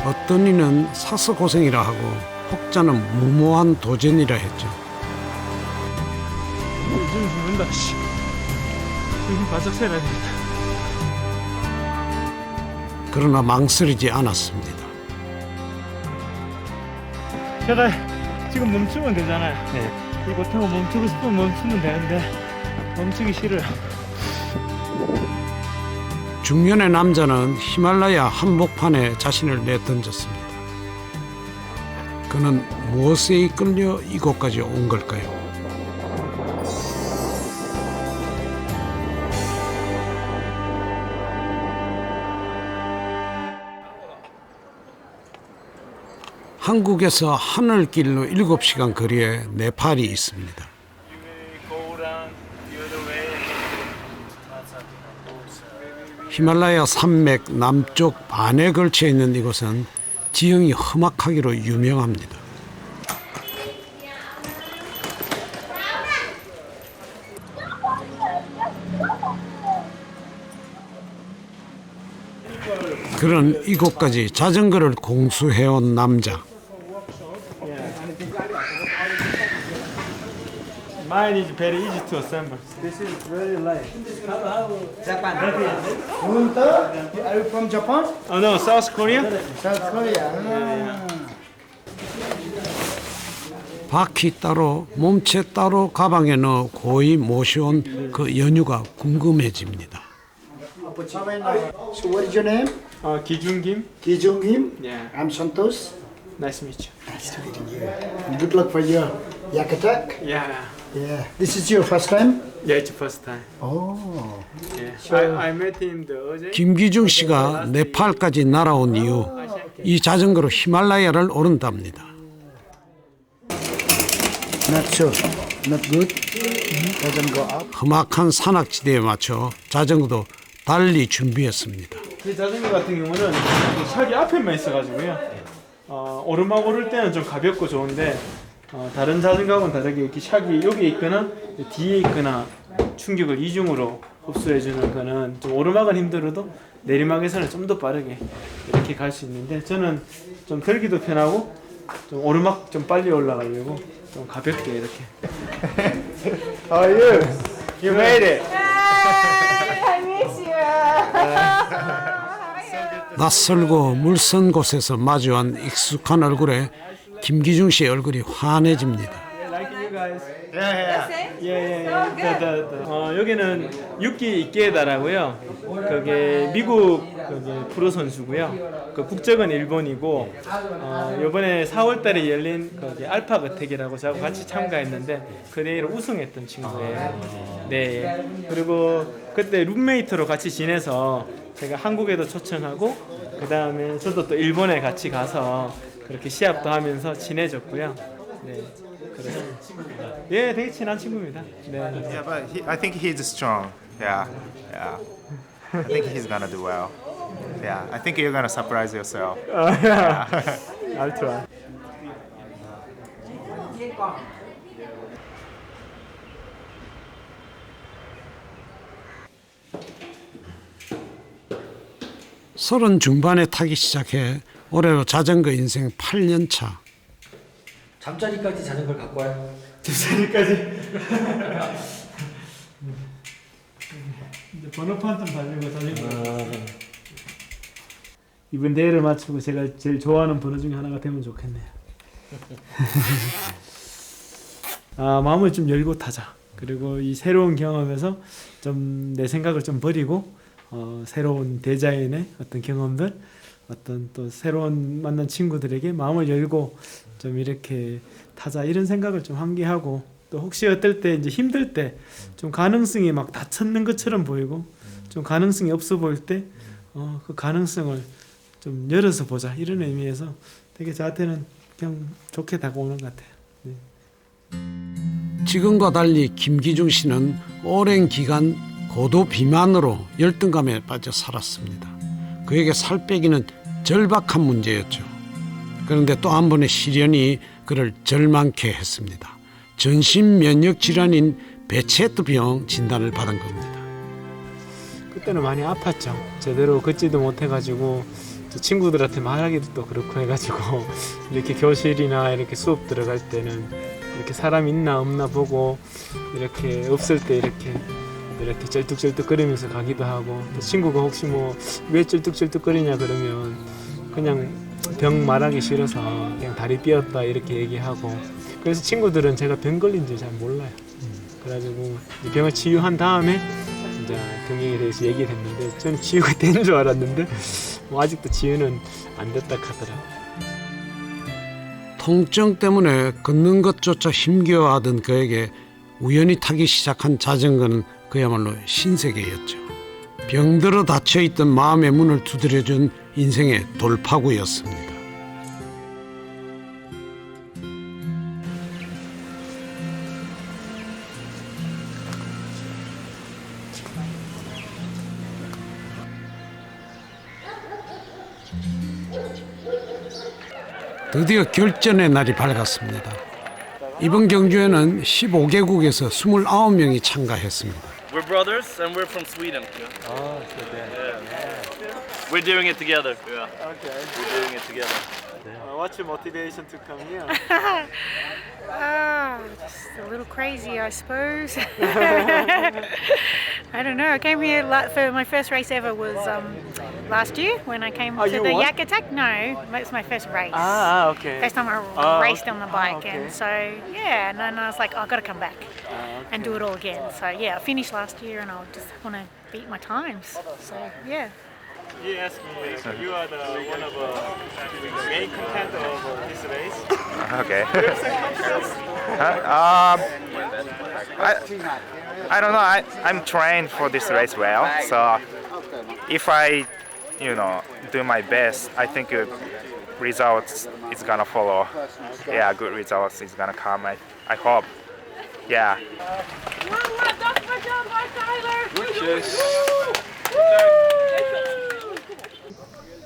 어떤 이는 사서 고생이라 하고 혹자는 무모한 도전이라 했죠. 요즘 죽는다. 씨. 지금 바짝 세라 됩니다. 그러나 망설이지 않았습니다. 제가 지금 멈추면 되잖아요. 네. 이거 타고 멈추고 싶으면 멈추면 되는데 멈추기 싫어요. 중년의 남자는 히말라야 한복판에 자신을 내던졌습니다. 그는 무엇에 이끌려 이곳까지 온 걸까요? 한국에서 하늘길로 7시간 거리에 네팔이 있습니다. 히말라야 산맥 남쪽 반에 걸쳐 있는 이곳은 지형이 험악하기로 유명합니다. 그런 이곳까지 자전거를 공수해온 남자. Mine is very easy to assemble. This is very light. Japan. Are you from Japan? Oh no, South Korea? South Korea. 바퀴 따로 몸체 따로 가방에 넣어 고이 모셔온 그 연유가 궁금해집니다. So what is your name? Kijun Kim. Ki Jung Kim. Yeah. I'm Santosh. Nice to meet you. Nice to meet you. And good luck for your yak attack. Yeah. Yeah. This is your first time? Yeah, it's first time. Oh. Yeah. I met him the other. 김기중 씨가 네팔까지 날아온 이후 이 자전거로 히말라야를 오른답니다. Not so. Not good. Doesn't go up. 험악한 산악지대에 맞춰 자전거도 달리 준비했습니다. 이 자전거 같은 경우는 샥이 앞에만 있어가지고요. 오르막 오를 때는 좀 가볍고 좋은데 다른 자전거하고는 다르게 이렇게 샥이 여기 있거나 뒤에 있거나 충격을 이중으로 흡수해주는 거는 좀 오르막은 힘들어도 내리막에서는 좀 더 빠르게 이렇게 갈 수 있는데 저는 좀 들기도 편하고 좀 오르막 좀 빨리 올라가려고 좀 가볍게 이렇게. How are you? You made it. I miss you. 낯설고 물선 곳에서 마주한 익숙한 얼굴에 김기중 씨의 얼굴이 환해집니다. Like you guys. 예. 여기는 유키 이케다라고요. 그게 미국 프로 선수고요. 그 국적은 일본이고 이번에 4월달에 열린 거기 알파 거택이라고 저하고 같이 참가했는데 그 대회를 우승했던 친구예요. 네. 그리고 그때 룸메이트로 같이 지내서 제가 한국에도 초청하고 그 다음에 저도 또 일본에 같이 가서 그렇게 시합도 하면서 친해졌고요. 네. 그래서 예, 되게 친한 친구입니다. 네. Yeah, but I think he's strong. Yeah. I think he's gonna do well. Yeah, I think you're gonna surprise yourself. I'll try. 서른 중반에 타기 시작해 올해로 자전거 인생 8년 차. 잠자리까지 자전거를 갖고 와요. 집사님까지. 이제 번호판 좀 달리고 자전거. 이번 대회를 마치고 제가 제일 좋아하는 번호 중에 하나가 되면 좋겠네요. 마음을 좀 열고 타자. 그리고 이 새로운 경험에서 좀 내 생각을 좀 버리고 새로운 대자연의 어떤 경험들, 어떤 또 새로운 만난 친구들에게 마음을 열고 좀 이렇게 타자 이런 생각을 좀 환기하고 또 혹시 어떨 때 이제 힘들 때 좀 가능성이 막 닫혔는 것처럼 보이고 좀 가능성이 없어 보일 때 그 가능성을 좀 열어서 보자 이런 의미에서 되게 저한테는 그냥 좋게 다가오는 것 같아요. 네. 지금과 달리 김기중 씨는 오랜 기간 고도 비만으로 열등감에 빠져 살았습니다. 그에게 살 빼기는 절박한 문제였죠. 그런데 또 한 번의 시련이 그를 절망케 했습니다. 전신 면역 질환인 베체트병 진단을 받은 겁니다. 그때는 많이 아팠죠. 제대로 걷지도 못해가지고 저 친구들한테 말하기도 또 그렇고 해가지고 이렇게 교실이나 이렇게 수업 들어갈 때는 이렇게 사람 있나 없나 보고 이렇게 없을 때 이렇게 쩔뚝쩔뚝거리면서 가기도 하고, 또 친구가 혹시 뭐 왜 쩔뚝쩔뚝거리냐 그러면 그냥 병 말하기 싫어서 그냥 다리 삐었다 이렇게 얘기하고, 그래서 친구들은 제가 병 걸린 줄 잘 몰라요. 그래가지고 이 병을 치유한 다음에 이제 병에 대해서 얘기를 했는데, 저는 치유가 된 줄 알았는데 뭐 아직도 치유는 안 됐다 하더라고요. 통증 때문에 걷는 것조차 힘겨워하던 그에게 우연히 타기 시작한 자전거는 그야말로 신세계였죠. 병들어 닫혀있던 마음의 문을 두드려준 인생의 돌파구였습니다. 드디어 결전의 날이 밝았습니다. 이번 경주에는 15개국에서 29명이 참가했습니다. We're brothers and we're from Sweden. 아, 그래. We're doing it together. Yeah. Okay. We're doing it together. What's your motivation to come here? Just a little crazy, I suppose. I don't know. I came here for my first race ever was last year when I came to you the won? Yak Attack. No, it's my first race. Okay. First time I raced on the bike, okay. and so yeah, and then I was like, I've got to come back and do it all again. So yeah, I finished last year, and I just want to beat my times. So yeah. He asked me, you are one of the main content of this race. Okay. I don't know. I'm trained for this race well, so if I, do my best, I think results is gonna follow. Yeah, good results is gonna come. I hope. Yeah.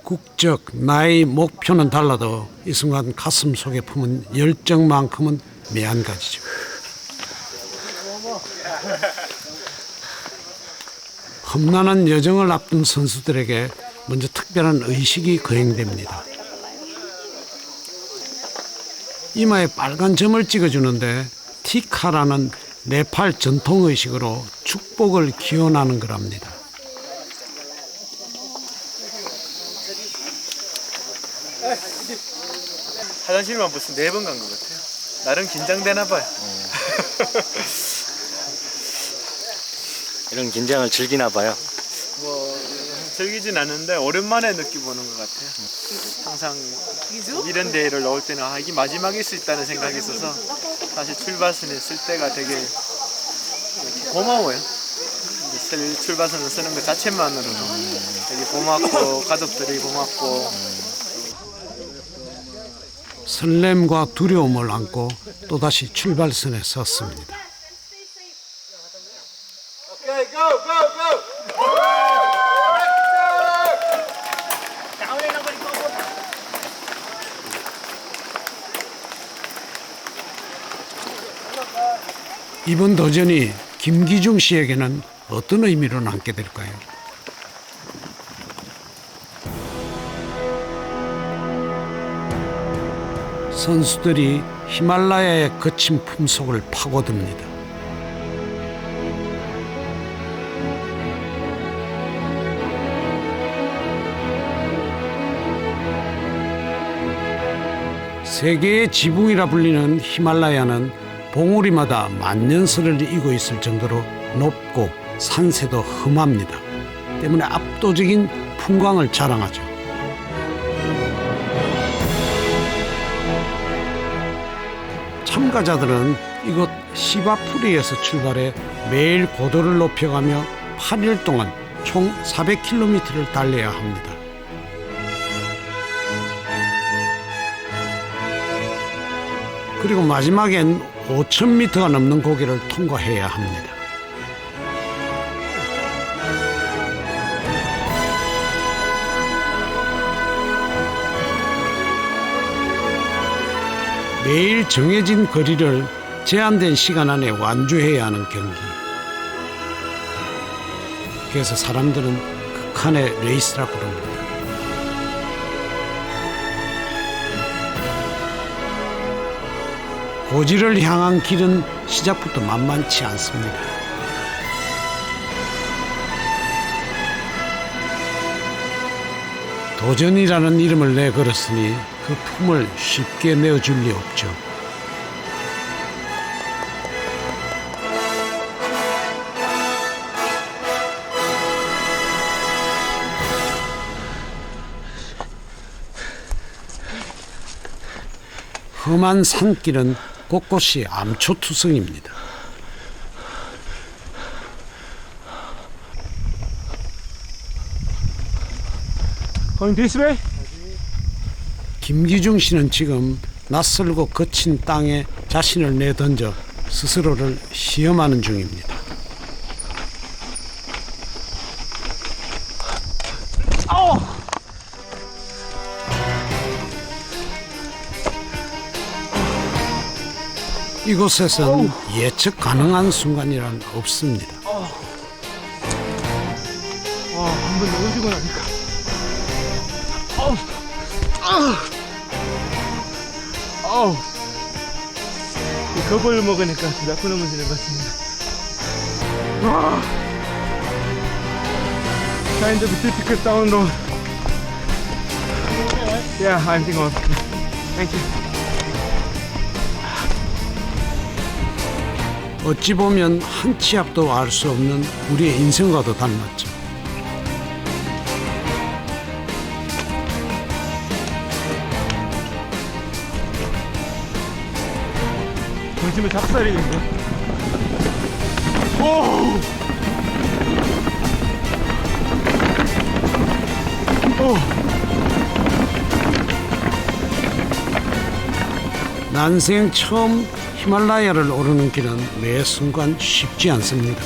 국적, 나이, 목표는 달라도 이 순간 가슴 속에 품은 열정만큼은 매한가지죠. 험난한 여정을 앞둔 선수들에게 먼저 특별한 의식이 거행됩니다. 이마에 빨간 점을 찍어주는데 티카라는 네팔 전통 의식으로 축복을 기원하는 거랍니다. 화장실만 벌써 4번 간 것 같아요. 나름 긴장되나 봐요. 이런 긴장을 즐기나 봐요. 뭐 즐기진 않는데 오랜만에 느껴보는 것 같아요. 항상 이런 대회를 나올 때는 이게 마지막일 수 있다는 생각이 있어서 사실 출발선에 쓸 때가 되게 고마워요. 출발선을 쓰는 것 자체만으로도 되게 고맙고 가족들이 고맙고 설렘과 두려움을 안고 또다시 출발선에 섰습니다. 이번 도전이 김기중 씨에게는 어떤 의미로 남게 될까요? 선수들이 히말라야의 거친 품속을 파고듭니다. 세계의 지붕이라 불리는 히말라야는 봉우리마다 만년설을 이고 있을 정도로 높고 산세도 험합니다. 때문에 압도적인 풍광을 자랑하죠. 참가자들은 이곳 시바푸리에서 출발해 매일 고도를 높여가며 8일 동안 총 400km를 달려야 합니다. 그리고 마지막엔 5,000m가 넘는 고개를 통과해야 합니다. 매일 정해진 거리를 제한된 시간 안에 완주해야 하는 경기. 그래서 사람들은 극한의 레이스라고 부릅니다. 고지를 향한 길은 시작부터 만만치 않습니다. 도전이라는 이름을 내걸었으니 그 품을 쉽게 내어줄 리 없죠. 험한 산길은 곳곳이 암초투성입니다. Going this way? 김기중 씨는 지금 낯설고 거친 땅에 자신을 내던져 스스로를 시험하는 중입니다. 이곳에선 예측 가능한 순간이란 없습니다. 한번 넘어지고 나니까. 이 겁을 먹으니까 몇 번 넘어지는 것 같습니다. Kind of difficult down road. Yeah, I'm thinking of. Thank you. 어찌 보면 한 치 앞도 알 수 없는 우리의 인생과도 닮았죠. 보시면 작살이는데. 오! 난생 처음 히말라야를 오르는 길은 매 순간 쉽지 않습니다.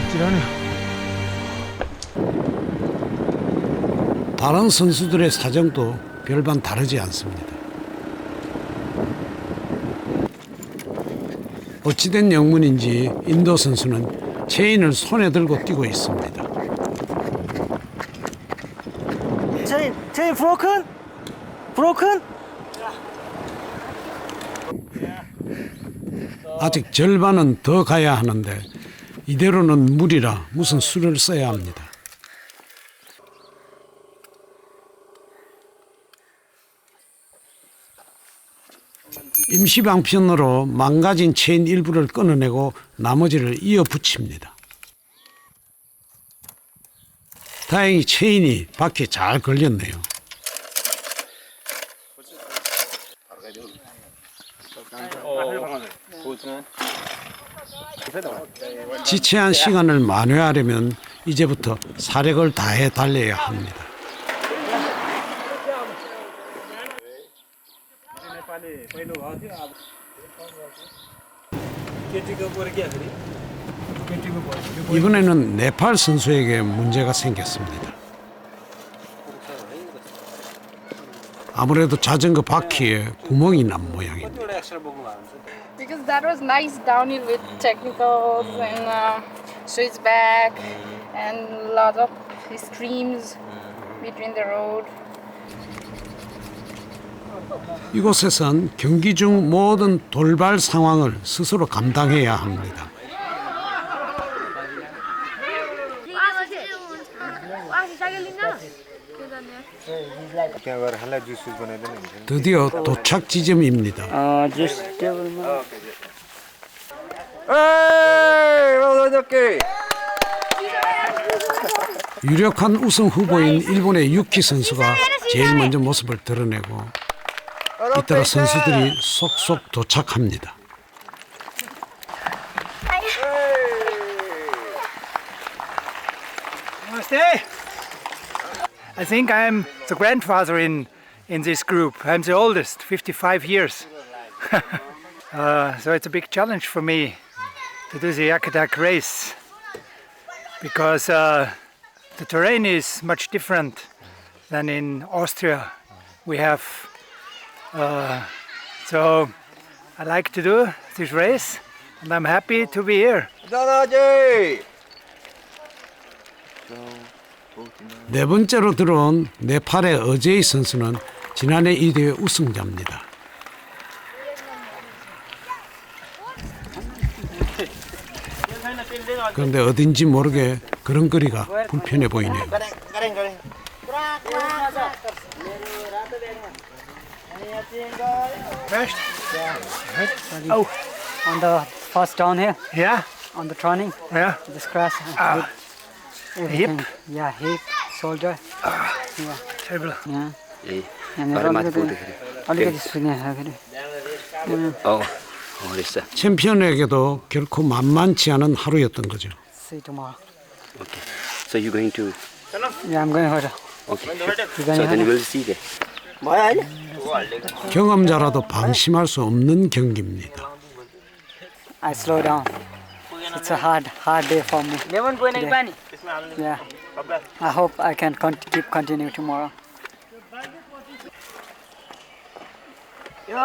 아찔하네요. 다른 선수들의 사정도 별반 다르지 않습니다. 어찌된 영문인지 인도 선수는 체인을 손에 들고 뛰고 있습니다. Chain broken? Broken? 아직 절반은 더 가야 하는데 이대로는 무리라 무슨 수를 써야 합니다. 임시 방편으로 망가진 체인 일부를 끊어내고 나머지를 이어 붙입니다. 다행히 체인이 바퀴에 잘 걸렸네요. 지체한 시간을 만회하려면 이제부터 사력을 다해 달려야 합니다. 이번에는 네팔 선수에게 문제가 생겼습니다. 아무래도 자전거 바퀴에 구멍이 난 모양입니다. Because that was nice downhill with technicals and switch back and lot of streams between the road. 이곳에선 경기 중 모든 돌발 상황을 스스로 감당해야 합니다. 드디어 도착 지점입니다. 유력한 우승 후보인 일본의 유키 선수가 제일 먼저 모습을 드러내고 잇따라 선수들이 속속 도착합니다. I think I'm the grandfather in this group. I'm the oldest, 55 years. So it's a big challenge for me to do the Yakutak race because the terrain is much different than in Austria. We have so I like to do this race and I'm happy to be here. 네 번째로 들어온 네팔의 어제이 선수는 지난해 이 대회 우승자입니다. 그런데 어딘지 모르게 걸음걸이가 불편해 보이네요. Oh, on the first down here, Yeah, on the training, yeah. this crash. Hip. Yeah, hip, shoulder. Yeah, Terrible. yeah. 예. And 발을 then 맞고 그래. 어디까지 쓰냐 그래. 그랬어. 챔피언에게도 결코 만만치 않은 하루였던 거죠. See you tomorrow. Okay. So you going to? Yeah, I'm going for Okay. You So going then to we'll see there. 경험자라도 방심할 수 없는 경기입니다. I slow down. It's a hard day for me. Today. Yeah. I hope I can keep continue tomorrow.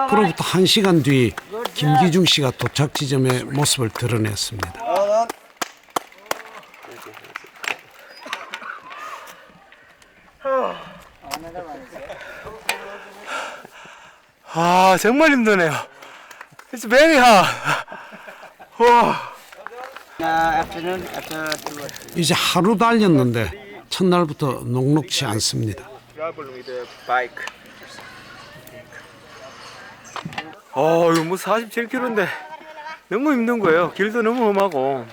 그로부터 1시간 뒤 김기중 씨가 도착 지점의 모습을 드러냈습니다. 아, 정말 힘드네요. It's very hard. 와. 이제 하루 달렸는데 첫날부터 녹록치 않습니다. 이거 뭐 47km인데 너무 힘든 거예요. 길도 너무 험하고.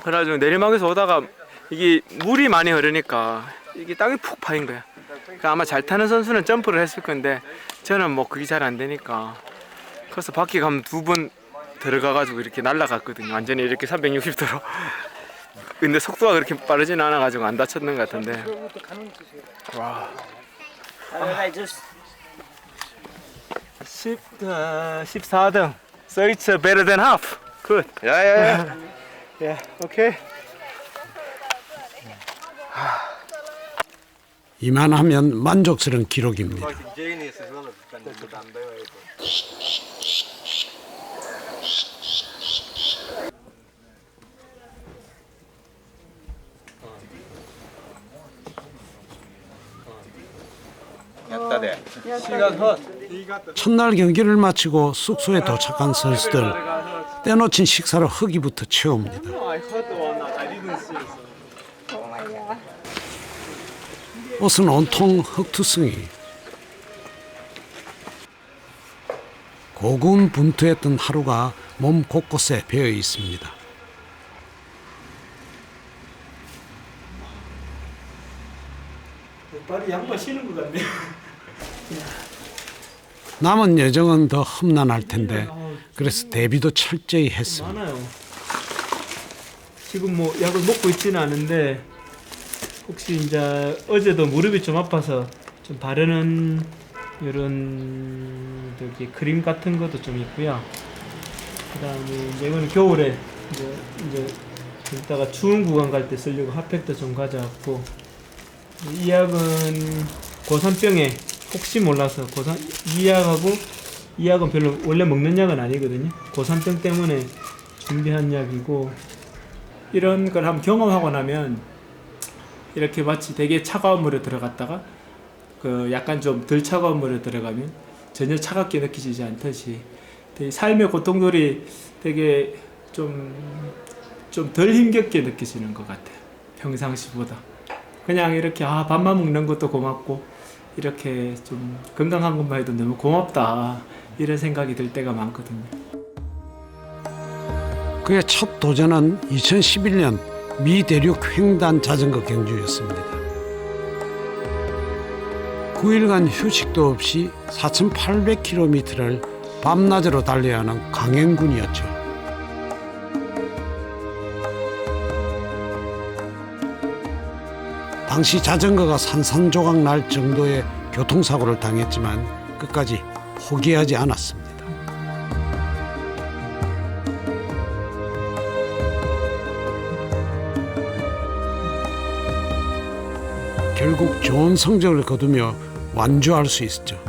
그래가지고 내리막에서 오다가 이게 물이 많이 흐르니까 이게 땅이 푹 파인 거야. 그러니까 아마 잘 타는 선수는 점프를 했을 건데 저는 뭐 그게 잘 안 되니까. 그래서 바퀴 가면 2번 들어가가지고 이렇게 날아갔거든요. 완전히 이렇게 360도로. 근데 속도가 그렇게 빠르진 않아가지고 안 다쳤는 것 같은데. 와. 14등. So it's better than half. Good. Yeah. Yeah. Okay. 이만하면 만족스러운 기록입니다. 첫날 경기를 마치고 숙소에 도착한 선수들 떼놓친 식사로 허기부터 채웁니다. 옷은 온통 흙투성이. 고군분투했던 하루가 몸 곳곳에 배어 있습니다. 발이 양발 신은 것 같네요. 남은 여정은 더 험난할 텐데 그래서 대비도 철저히 했습니다. 많아요. 지금 뭐 약을 먹고 있지는 않은데 혹시 이제 어제도 무릎이 좀 아파서 좀 바르는 이런 저기 크림 같은 것도 좀 있고요. 그다음에 이제 이거는 겨울에 이제 이따가 추운 구간 갈 때 쓰려고 핫팩도 좀 가져왔고, 이 약은 고산병에 혹시 몰라서 이 약은 별로 원래 먹는 약은 아니거든요. 고산병 때문에 준비한 약이고, 이런 걸 한번 경험하고 나면 이렇게 마치 되게 차가운 물에 들어갔다가 그 약간 좀 덜 차가운 물에 들어가면 전혀 차갑게 느껴지지 않듯이 되게 삶의 고통들이 되게 좀 덜 힘겹게 느껴지는 것 같아요. 평상시보다. 그냥 이렇게 밥만 먹는 것도 고맙고 이렇게 좀 건강한 것만 해도 너무 고맙다, 이런 생각이 들 때가 많거든요. 그의 첫 도전은 2011년 미 대륙 횡단 자전거 경주였습니다. 9일간 휴식도 없이 4,800km를 밤낮으로 달려야 하는 강행군이었죠. 당시 자전거가 산산조각 날 정도의 교통사고를 당했지만 끝까지 포기하지 않았습니다. 결국 좋은 성적을 거두며 완주할 수 있었죠.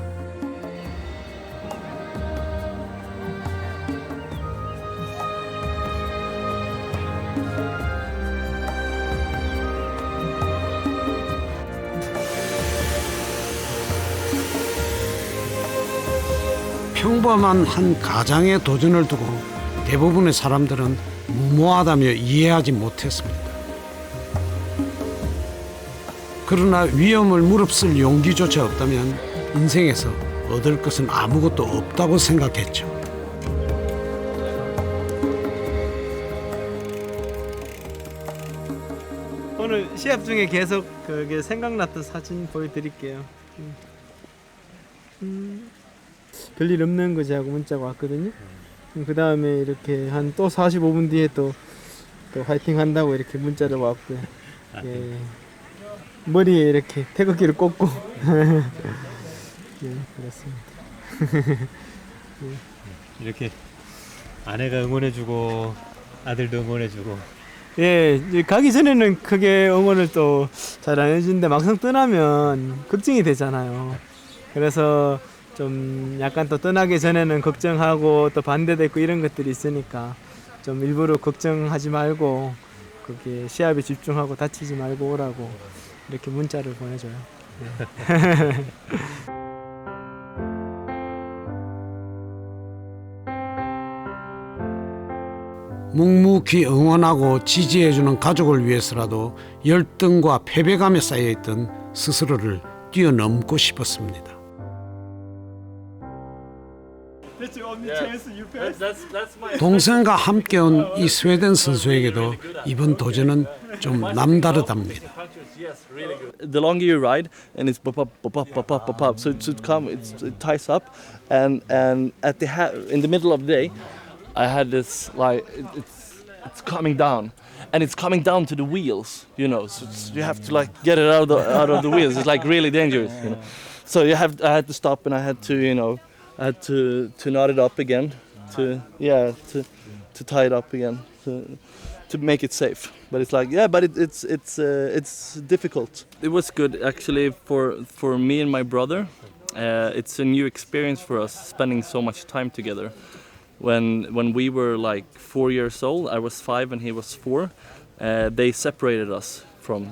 평범한 한 가장의 도전을 두고 대부분의 사람들은 무모하다며 이해하지 못했습니다. 그러나 위험을 무릅쓸 용기조차 없다면 인생에서 얻을 것은 아무것도 없다고 생각했죠. 오늘 시합 중에 계속 그게 생각났던 사진 보여드릴게요. 별일 없는 거지 하고 문자가 왔거든요. 그 다음에 이렇게 한 또 45분 뒤에 또 화이팅 한다고 이렇게 문자를 왔고요. 예. 머리에 이렇게 태극기를 꽂고 예, 그렇습니다. 이렇게 아내가 응원해주고 아들도 응원해주고. 예, 이제 가기 전에는 크게 응원을 또 잘 안 해주는데 막상 떠나면 걱정이 되잖아요. 그래서 좀 약간 또 떠나기 전에는 걱정하고 또 반대도 있고 이런 것들이 있으니까 좀 일부러 걱정하지 말고 거기에 시합에 집중하고 다치지 말고 오라고 이렇게 문자를 보내줘요. 네. 묵묵히 응원하고 지지해주는 가족을 위해서라도 열등과 패배감에 쌓여있던 스스로를 뛰어넘고 싶었습니다. 동생과 함께 온 이 스웨덴 선수에게도 이번 도전은 좀 남다르답니다. The longer you ride, and it's pop up, pop up, pop up, pop up. So it ties up, and at in the middle of the day, I had this like it's coming down, and it's coming down to the wheels. You know, so you have to like get it out of the wheels. It's like really dangerous. You know, so I had to stop, and I had to I had to knot it up again, to tie it up again, to make it safe. But it's like but it's difficult. It was good actually for me and my brother. It's a new experience for us spending so much time together. When we were like 4 years old, I was 5 and he was 4. They separated us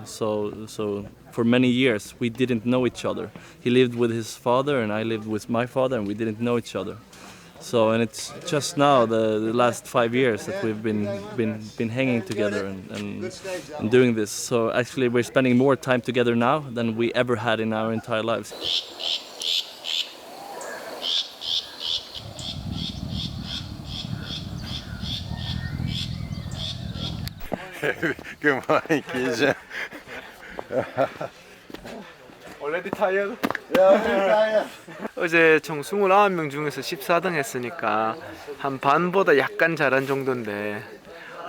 so for many years we didn't know each other. He lived with his father and I lived with my father, and we didn't know each other. So and it's just now the last 5 years that we've been hanging together and doing this. So actually we're spending more time together now than we ever had in our entire lives. Good morning, Keisha. Already tired? 어제 총 29명 중에서 14등 했으니까 한 반보다 약간 잘한 정도인데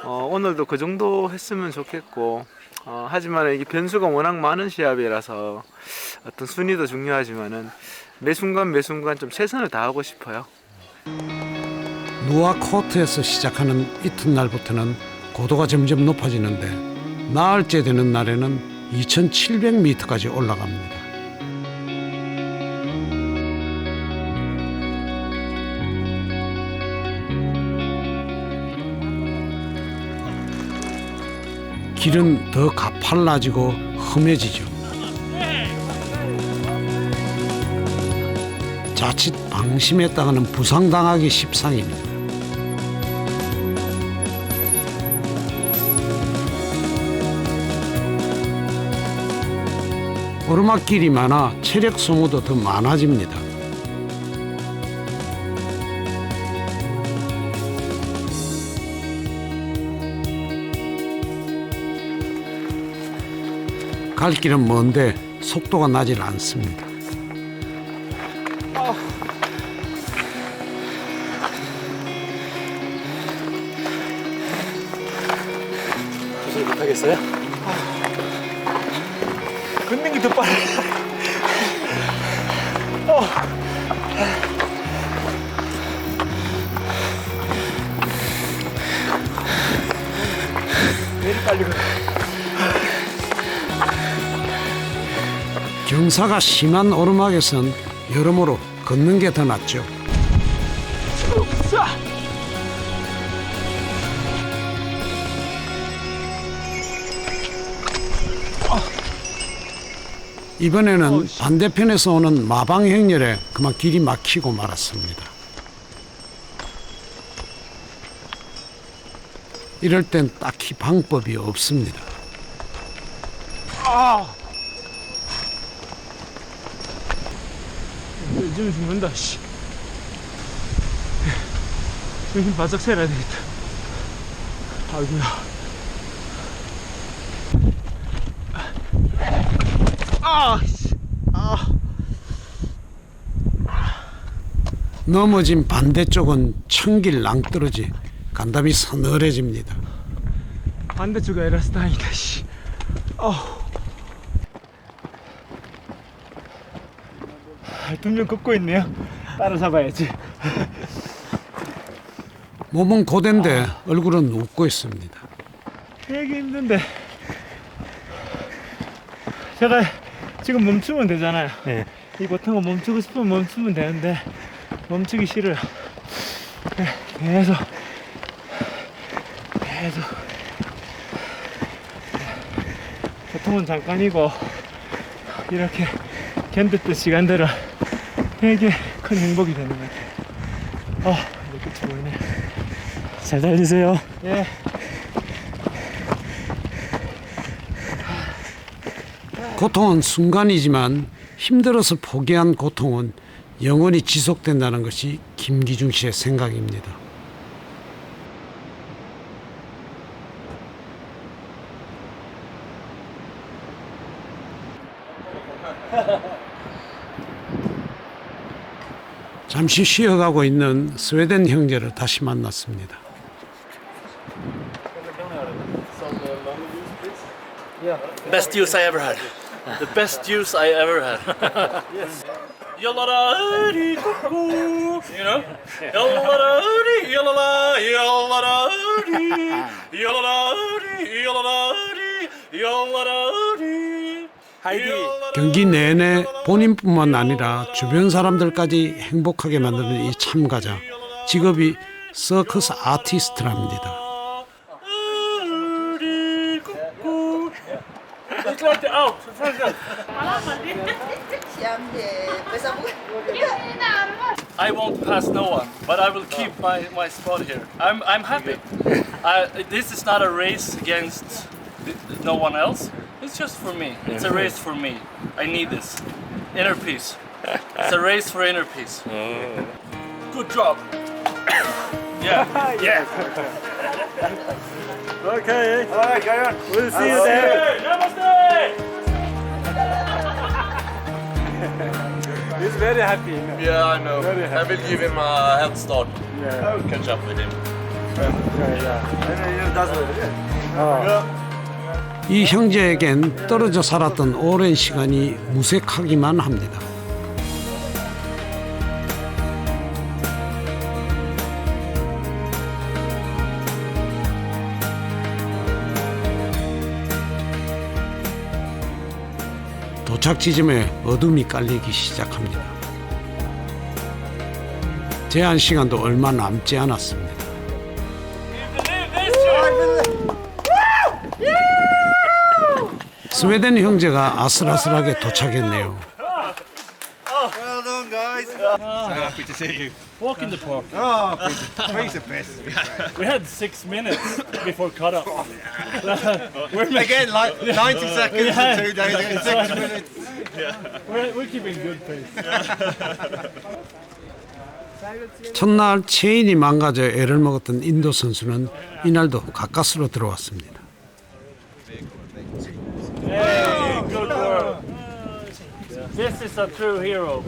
오늘도 그 정도 했으면 좋겠고 하지만 이게 변수가 워낙 많은 시합이라서 어떤 순위도 중요하지만은 매 순간 좀 최선을 다하고 싶어요. 누아 코트에서 시작하는 이튿날부터는 고도가 점점 높아지는데 나흘째 되는 날에는 2,700m까지 올라갑니다. 길은 더 가팔라지고 험해지죠. 자칫 방심했다가는 부상당하기 십상입니다. 오르막길이 많아 체력 소모도 더 많아집니다. 갈 길은 먼데 속도가 나질 않습니다. 조절 못하겠어요? 걷는 게 더 빨라. 왜 이렇게 빨리 걷어? 경사가 심한 오르막에선 여러모로 걷는 게 더 낫죠. 이번에는 반대편에서 오는 마방 행렬에 그만 길이 막히고 말았습니다. 이럴 땐 딱히 방법이 없습니다. 요즘 죽는다. 씨. 힘 바짝 세야 되겠다. 아이고야. 넘어진 반대쪽은 청길 낭떠러지 간담이 서늘해집니다. 반대쪽에 에라스 다행이다. 씨. 두 명 걷고 있네요. 따라잡아야지. 몸은 고된데 얼굴은 웃고 있습니다. 되게 힘든데 제가 지금 멈추면 되잖아요. 네. 이 고통을 멈추고 싶으면 멈추면 되는데 멈추기 싫어요. 계속 고통은 잠깐이고 이렇게 견뎠던 시간들은 되게 큰 행복이 되는 것 같아요. 이제 끝이 보이네. 잘 달리세요. 예. 고통은 순간이지만 힘들어서 포기한 고통은 영원히 지속된다는 것이 김기중 씨의 생각입니다. 잠시 쉬어가고 있는 스웨덴 형제를 다시 만났습니다. Best juice I ever had. The best juice I ever had. Yalala-uri, cuckoo. You know? Yalala-uri, yalala, yalala-uri, yalala-uri, yalala-uri, yalala-uri. 경기 내내 본인뿐만 아니라 주변 사람들까지 행복하게 만드는 이 참가자, 직업이 서커스 아티스트랍니다. I won't pass no one, but I will keep my spot here. I'm happy. This is not a race against no one else. It's just for me. It's a race for me. I need this. Inner peace. It's a race for inner peace. Good job. Yeah. Okay. All right, carry on. We'll see you there. Namaste. He's very happy. Yeah, I know. I will give him a head start. Yeah. Catch up with him. 이 형제에겐 떨어져 살았던 오랜 시간이 무색하기만 합니다. 도착 지점에 어둠이 깔리기 시작합니다. 제한 시간도 얼마 남지 않았습니다. 스웨덴 형제가 아슬아슬하게 도착했네요. Well done, guys. So happy to see you. Walk in the park. Oh, Pete's the best. We had 6 minutes before cut off. Again, like 90 seconds for 2 days, again 6 minutes. We're keeping good pace. 첫날 체인이 망가져 애를 먹었던 인도 선수는 이날도 가까스로 들어왔습니다. Hey, good work. This is a true hero.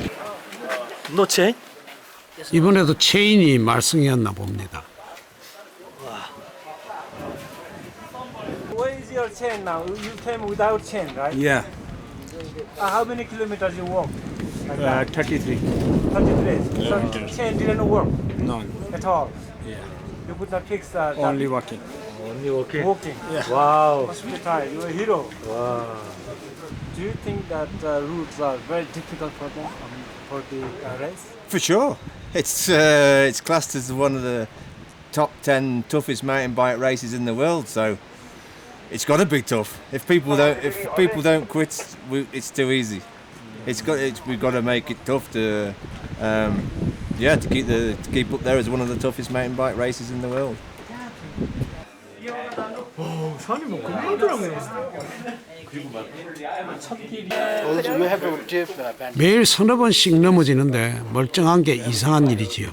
No chain? 이번에도 체인이 말썽이었나 봅니다. Where is your chain now? You came without chain, right? Yeah, How many kilometers you walk? 33. 33. So chain didn't work None. at all. Yeah. You could not fix that. Only walking. Only walking. Yeah. Wow. Hospital. You're a hero. Wow. Do you think that routes are very difficult for them for the race? For sure, it's classed as one of the top 10 toughest mountain bike races in the world. So it's got to be tough. If people don't quit, it's too easy. We've got to make it tough to keep up there as one of the toughest mountain bike races in the world. 산이 뭐 금방더라고요. 매일 서너 번씩 넘어지는데 멀쩡한 게 이상한 일이지요.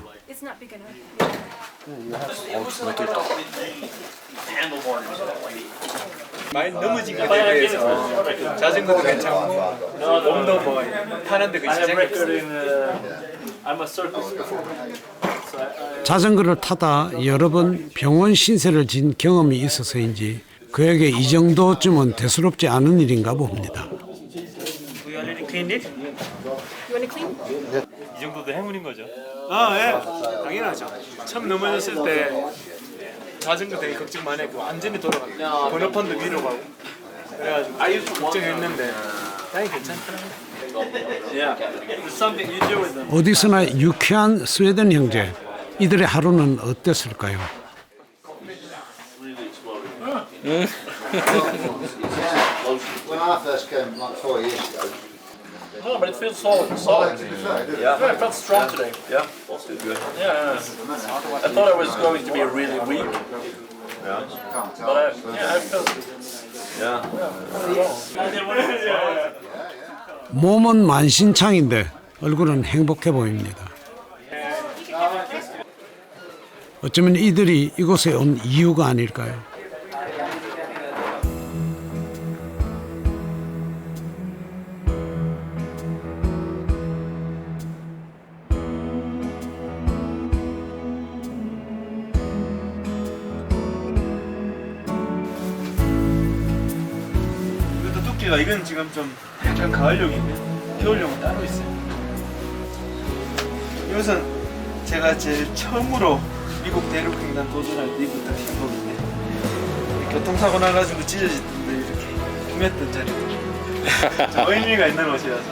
많이 넘어진 것에 대해서 자전거도 괜찮고 몸도 뭐 타는데 그 지장이 없어요. 자전거를 타다 여러 번 병원 신세를 진 경험이 있어서인지 그에게 이 정도쯤은 대수롭지 않은 일인가 봅니다. 이 정도도 행운인 거죠. 아, 예. 당연하죠. 처음 넘어졌을 때 자전거 되게 걱정 많이 했고 완전히 돌아가고 번호판도 위로 가고 그래가지고 걱정했는데 다행히 괜찮더라고요. 어디서나 유쾌한 스웨덴 형제. 이들의 하루는 어땠을까요? When I first came like 4 years ago. No, but it feels solid. Yeah, it felt strong today. Yeah, good. Yeah. I thought I was going to be really weak. Yeah. But I felt good. Yeah. 몸은 만신창인데 얼굴은 행복해 보입니다. 어쩌면 이들이 이곳에 온 이유가 아닐까요? 이것도 두께가 이건 지금 좀 약간 가을용인데 겨울용은 따로 있어요. 이것은 제가 제일 처음으로 미국 대륙횡단 도전할 때 입었던 신발인데 교통사고 나가지고 찢어졌던 데 이렇게 구매했던 자리도 좀 의미가 있는 옷이라서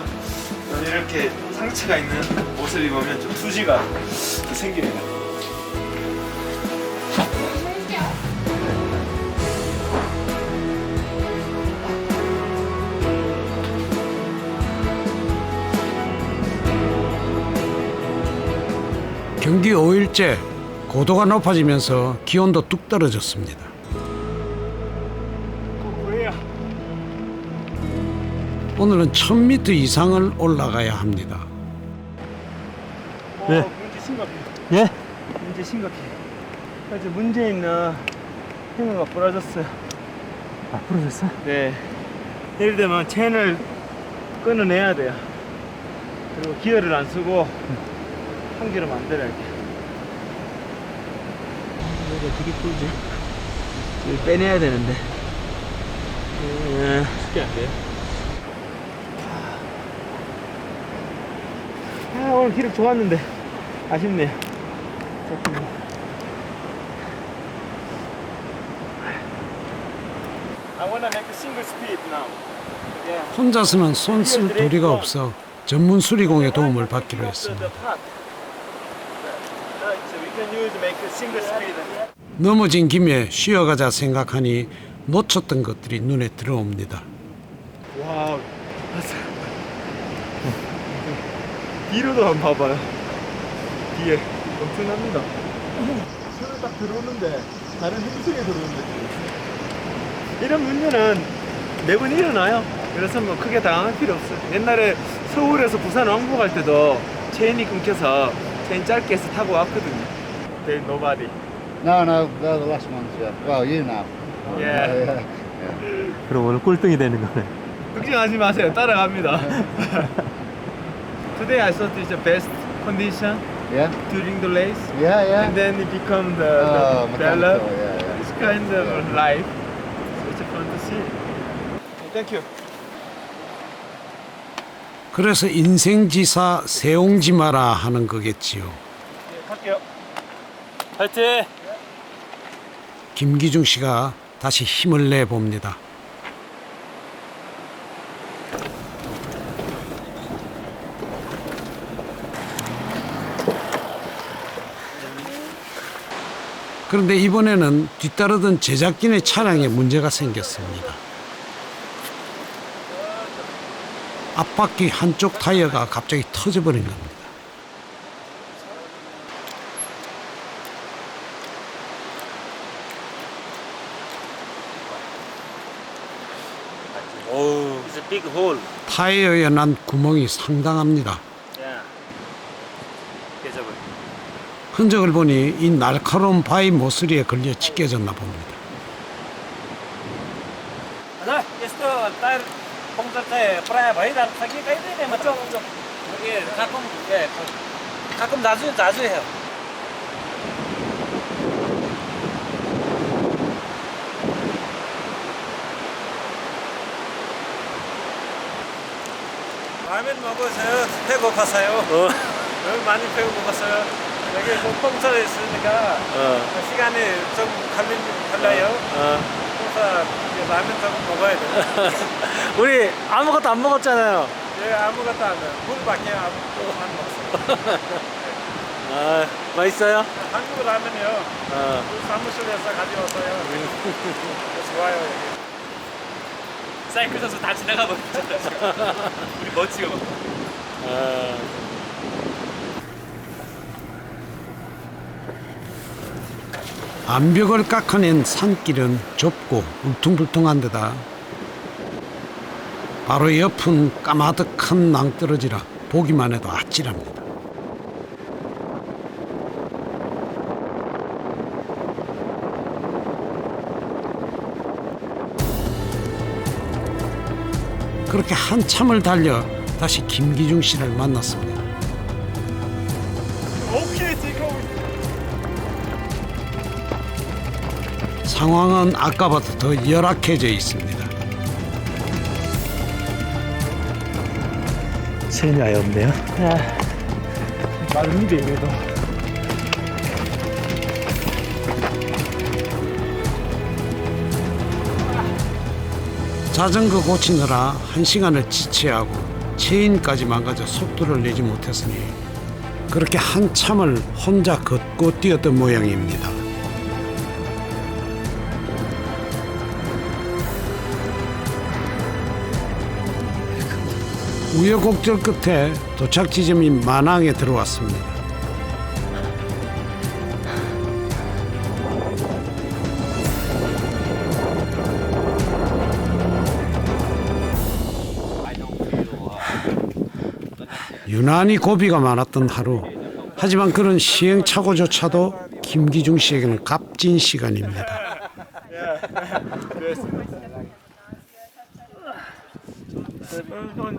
이렇게 상처가 있는 옷을 입으면 좀 투지가 생깁니다. 경기 5일째 고도가 높아지면서 기온도 뚝 떨어졌습니다. 오늘은 1000m 이상을 올라가야 합니다. 네. 문제 심각해. 예? 문제 심각해. 아주 문제 있는 행어가 부러졌어요. 아, 부러졌어? 네. 예를 들면 체인을 끊어내야 돼요. 그리고 기어를 안 쓰고 한 개로 만들어야 돼. 이거 되게 꿀지? 이거 빼내야 되는데. 쉽게 안 돼요? 아, 오늘 기록 좋았는데 아쉽네요. I wanna make a single speed now. 혼자서는 손 쓸 도리가 없어 전문 수리공의 도움을 받기로 했습니다. 넘어진 김에 쉬어가자 생각하니 놓쳤던 것들이 눈에 들어옵니다. 와우. 뒤로도 한번 봐봐요. 뒤에 엄청납니다. 손을 딱 들어오는데 다른 행성에 들어오는 느낌. 이런 문제는 매번 일어나요. 그래서 뭐 크게 당황할 필요 없어요. 옛날에 서울에서 부산 왕복 갈 때도 체인이 끊겨서 체인 짧게 해서 타고 왔거든요. There's nobody. No, they're the last ones. Yeah. Well, you know. Yeah. 그럼 오늘 꼴등이 되는 거네. 걱정하지 마세요. 따라갑니다. Today I thought it's the best condition. Yeah. During the race. Yeah, yeah. And then it becomes the mechanical, develop. yeah. It's kind of life. It's fun to see. Thank you. 그래서 인생지사 세옹지 마라 하는 거겠지요. 갈게요. 파이팅! 김기중 씨가 다시 힘을 내봅니다. 그런데 이번에는 뒤따르던 제작진의 차량에 문제가 생겼습니다. 앞바퀴 한쪽 타이어가 갑자기 터져버린 겁니다. big hole. 타이어에 난 구멍이 상당합니다. Yeah. 깨져버려. 흔적을 보니 이 날카로운 바위 모서리에 걸려 찢겨졌나 봅니다. Rồi, esto tayo pungkol tayo para bhai dal thaki kai dene macho. 예, 가끔 자주 해요. 라면 먹어서요. 배고팠어요. 너무 많이 배고팠어요. 여기 뽕쳐져 있으니까 시간이 좀 걸려요. 그래서 이제 라면 조금 먹어야 돼요. 우리 아무것도 안 먹었잖아요. 예, 아무것도 안 해요. 물밖에 안 먹었어요. 아, 맛있어요? 한국 라면이요. 사무실에서 가져왔어요. 좋아요, 여기. 사이클 선수 다 지나가 버렸잖아요. 우리 멋지게 먹고. 암벽을 깎아낸 산길은 좁고 울퉁불퉁한 데다 바로 옆은 까마득한 낭떠러지라 보기만 해도 아찔합니다. 그렇게 한참을 달려 다시 김기중 씨를 만났습니다. 상황은 아까보다 더 열악해져 있습니다. 체온이 아예 없네요. 마른데 이래도. 자전거 고치느라 1시간을 지체하고 체인까지 망가져 속도를 내지 못했으니 그렇게 한참을 혼자 걷고 뛰었던 모양입니다. 우여곡절 끝에 도착 지점인 만항에 들어왔습니다. 유난히 고비가 많았던 하루. 하지만 그런 시행착오조차도 김기중 씨에게는 값진 시간입니다.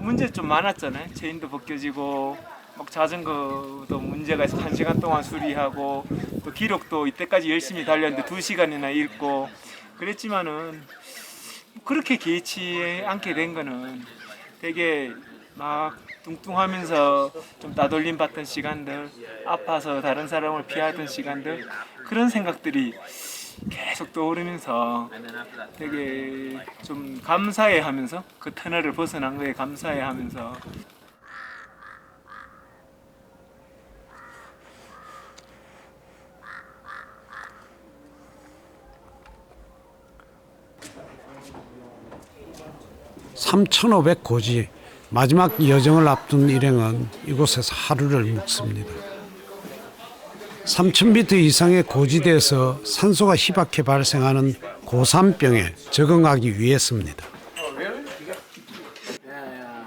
문제 좀 많았잖아요. 체인도 벗겨지고 막 자전거도 문제가 있어 1시간 동안 수리하고 또 기록도 이때까지 열심히 달렸는데 2시간이나 읽고 그랬지만은 그렇게 개의치 않게 된 거는 되게 막 뚱뚱하면서 좀 따돌림 받던 시간들, 아파서 다른 사람을 피하던 시간들, 그런 생각들이 계속 떠오르면서 되게 좀 감사해하면서 그 터널을 벗어난 거에 감사해하면서 (3,500) 고지 마지막 여정을 앞둔 일행은 이곳에서 하루를 묵습니다. 3,000m 이상의 고지대에서 산소가 희박해 발생하는 고산병에 적응하기 위해서입니다.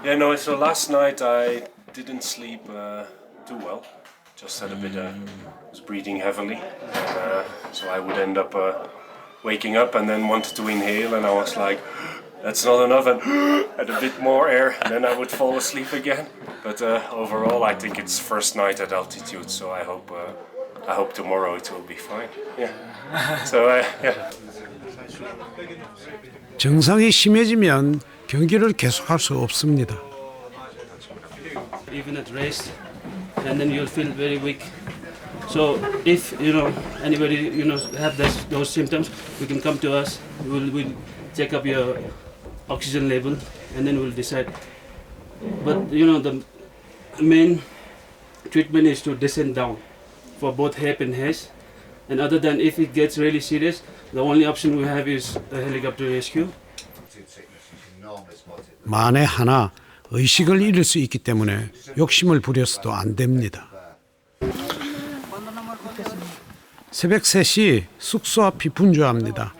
Yeah, no, so last night I didn't sleep too well. Just had a bit was breathing heavily. So I would end up waking up and then wanted to inhale and I was like, that's not enough, and had a bit more air, and then I would fall asleep again. But overall, I think it's first night at altitude, so I hope tomorrow it will be fine. Yeah. So yeah. 증상이 심해지면 경기를 계속할 수 없습니다. Even at rest, and then you'll feel very weak. So if anybody have those symptoms, you can come to us. We'll check up your oxygen level, and then we'll decide. But the main treatment is to descend down for both hip and head. And other than if it gets really serious, the only option we have is a helicopter rescue. 만에 하나 의식을 잃을 수 있기 때문에 욕심을 부려서도 안 됩니다. 새벽 3시 숙소 앞이 분주합니다.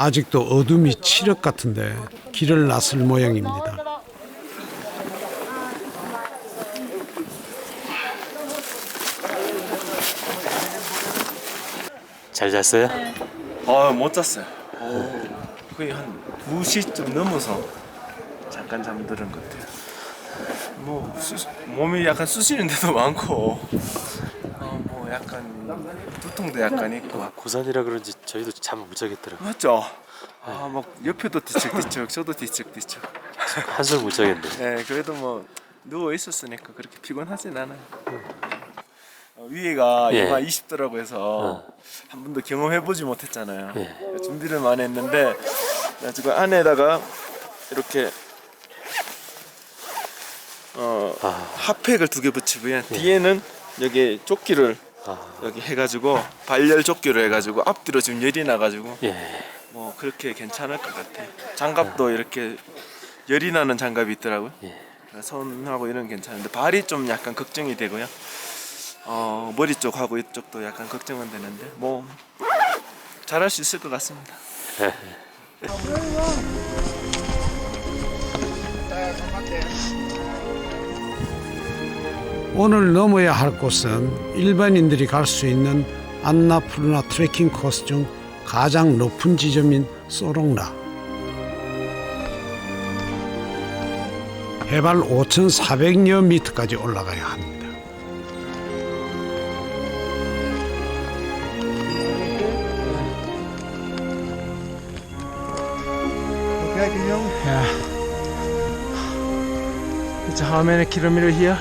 아직도 어둠이 칠흑 같은데 길을 나설 모양입니다. 잘 잤어요? 못 잤어요. 거의 한 2시쯤 넘어서 잠깐 잠들은 것 같아요. 뭐 몸이 약간 쑤시는 데도 많고 뭐 약간 두통도 약간 있고. 고산이라 그런지 저희도 잠 못 자겠더라고요. 맞죠? 막 옆에도 뒤척뒤척 저도 뒤척뒤척 한숨 못 자겠네. 네, 그래도 뭐 누워 있었으니까 그렇게 피곤하진 않아요. 위에가 예. 영하 20도라고 해서 한 번도 경험해보지 못했잖아요. 예. 준비를 많이 했는데 지금 안에다가 이렇게 핫팩을 2개 붙이고요. 뒤에는 여기 조끼를 여기 해가지고 발열 조끼를 해가지고 앞뒤로 지금 열이 나가지고 뭐 그렇게 괜찮을 것 같아요. 장갑도 이렇게 열이 나는 장갑이 있더라고요. 손하고 이런 괜찮은데 발이 좀 약간 걱정이 되고요. 머리 쪽하고 이쪽도 약간 걱정은 되는데 뭐 잘할 수 있을 것 같습니다. 오늘 넘어야 할 곳은 일반인들이 갈 수 있는 안나푸르나 트레킹 코스 중 가장 높은 지점인 소롱라. 해발 5,400여 미터까지 올라가야 합니다. Yeah. It's how many kilometers here?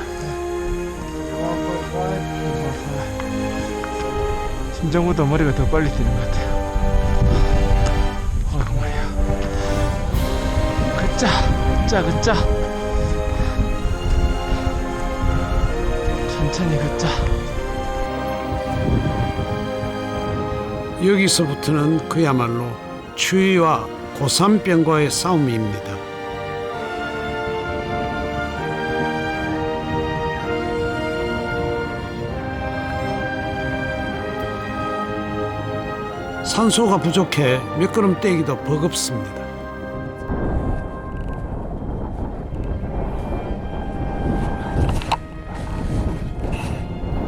심장보다 머리가 더 빨리 뛰는 것 같아요. 머리야. 걷자. 천천히 걷자. 여기서부터는 그야말로 추위와 고산병과의 싸움입니다. 산소가 부족해 몇 걸음 떼기도 버겁습니다.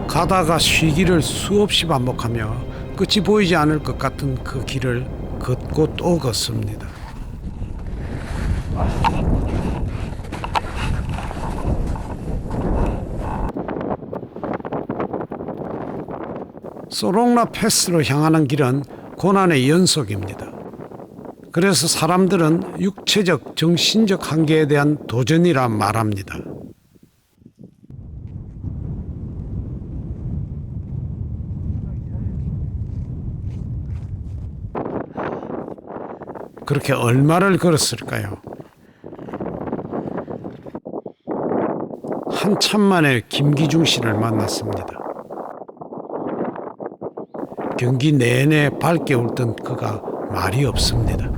가다가 쉬기를 수없이 반복하며 끝이 보이지 않을 것 같은 그 길을 걷고 또 걷습니다. 소롱라 패스로 향하는 길은 고난의 연속입니다. 그래서 사람들은 육체적, 정신적 한계에 대한 도전이라 말합니다. 그렇게 얼마를 걸었을까요? 한참 만에 김기중 씨를 만났습니다. 경기 내내 밝게 웃던 그가 말이 없습니다.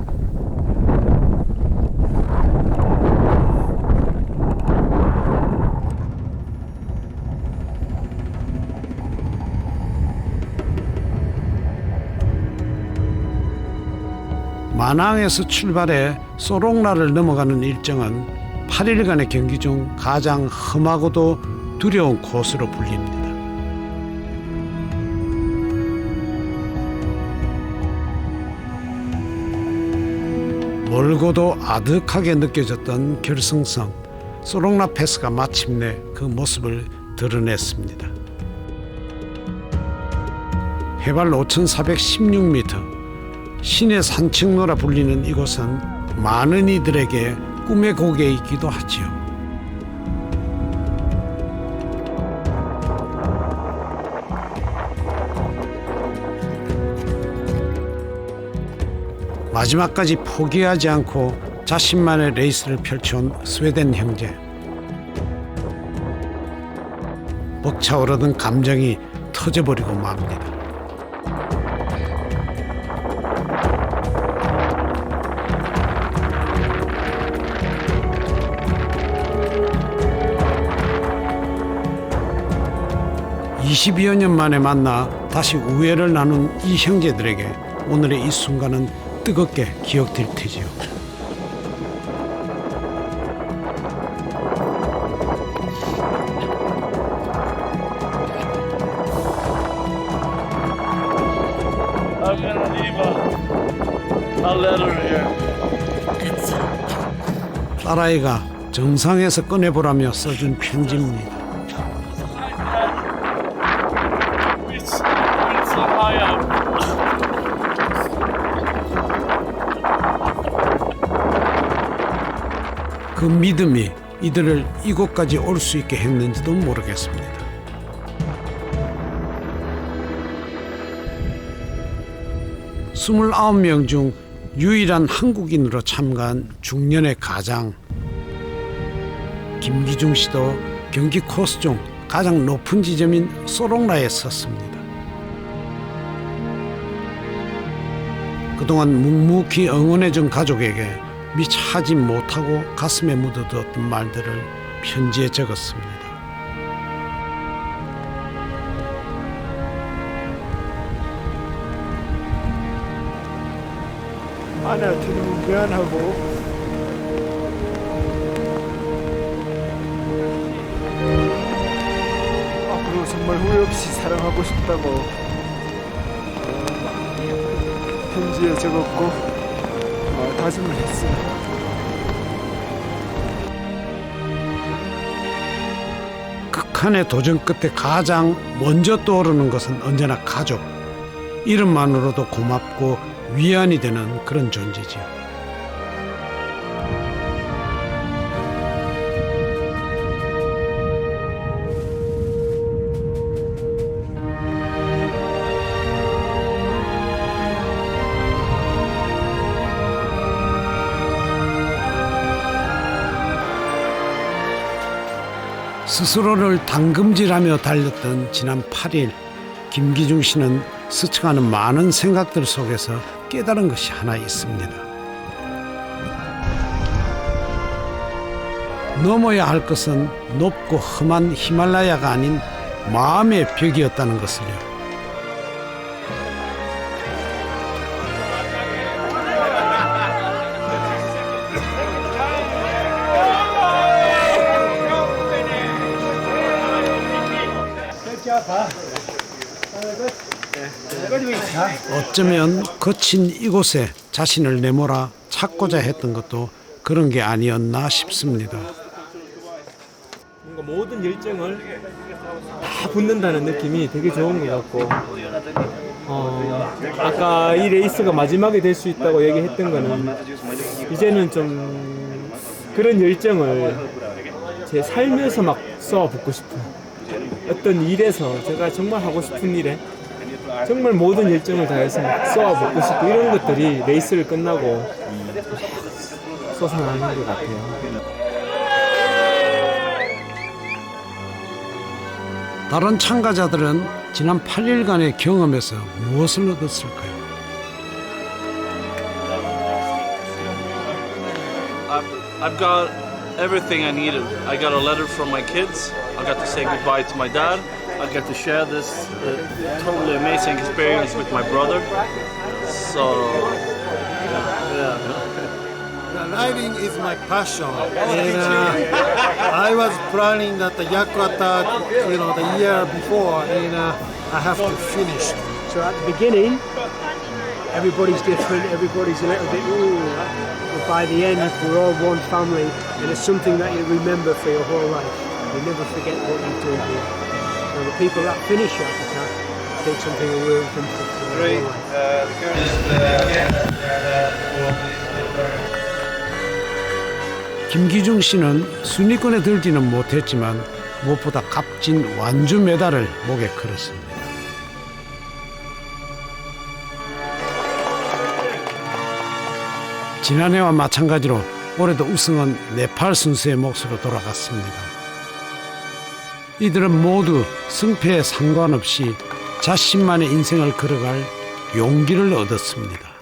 마낭에서 출발해 소롱라를 넘어가는 일정은 8일간의 경기 중 가장 험하고도 두려운 코스로 불립니다. 멀고도 아득하게 느껴졌던 결승선 소롱라 패스가 마침내 그 모습을 드러냈습니다. 해발 5,416m 신의 산책로라 불리는 이곳은 많은 이들에게 꿈의 고개이기도 하지요. 마지막까지 포기하지 않고 자신만의 레이스를 펼쳐온 스웨덴 형제. 벅차오르던 감정이 터져버리고 맙니다. (22여 년) 만에 만나 다시 우애를 나눈 이 형제들에게 오늘의 이 순간은 뜨겁게 기억될 테지요. I'm gonna leave a letter here. 딸아이가 정상에서 꺼내보라며 써준 편지입니다. It's so high up. 그 믿음이 이들을 이곳까지 올 수 있게 했는지도 모르겠습니다. 스물아홉 명 중 유일한 한국인으로 참가한 중년의 가장 김기중 씨도 경기 코스 중 가장 높은 지점인 소롱라에 섰습니다. 그동안 묵묵히 응원해준 가족에게 미처 하지 못하고 가슴에 묻어두었던 말들을 편지에 적었습니다. 아내한테 너무 미안하고 앞으로 정말 후회 없이 사랑하고 싶다고 편지에 적었고 다짐을 했어요. 극한의 도전 끝에 가장 먼저 떠오르는 것은 언제나 가족. 이름만으로도 고맙고 위안이 되는 그런 존재지요. 스스로를 당금질하며 달렸던 지난 8일 김기중 씨는 스쳐가는 많은 생각들 속에서 깨달은 것이 하나 있습니다. 넘어야 할 것은 높고 험한 히말라야가 아닌 마음의 벽이었다는 것을요. 어쩌면 거친 이곳에 자신을 내몰아 찾고자 했던 것도 그런 게 아니었나 싶습니다. 뭔가 모든 열정을 다 붓는다는 느낌이 되게 좋은 것 같고 아까 이 레이스가 마지막이 될 수 있다고 얘기했던 거는 이제는 좀 그런 열정을 제 삶에서 막 쏘아붓고 싶어요. 어떤 일에서 제가 정말 하고 싶은 일에 정말 모든 열정을 다해서 쏘아붓고 싶고 이런 것들이 레이스를 끝나고 솟아나는 것 같아요. 다른 참가자들은 지난 8일간의 경험에서 무엇을 얻었을까요? I've got everything I needed. I got a letter from my kids. I got to say goodbye to my dad. I got to share this totally amazing experience with my brother. So, yeah. Riding is my passion, and I was planning that the Yakuata, the year before, and I have to finish. So at the beginning, everybody's different, everybody's a little bit ooh, but by the end, we're all one family, and it's something that you remember for your whole life. You never forget what you've done here. So the people that finish Yakuata take something away with them for their whole life. 김기중 씨는 순위권에 들지는 못했지만 무엇보다 값진 완주 메달을 목에 걸었습니다. 지난해와 마찬가지로 올해도 우승은 네팔 선수의 몫으로 돌아갔습니다. 이들은 모두 승패에 상관없이 자신만의 인생을 걸어갈 용기를 얻었습니다.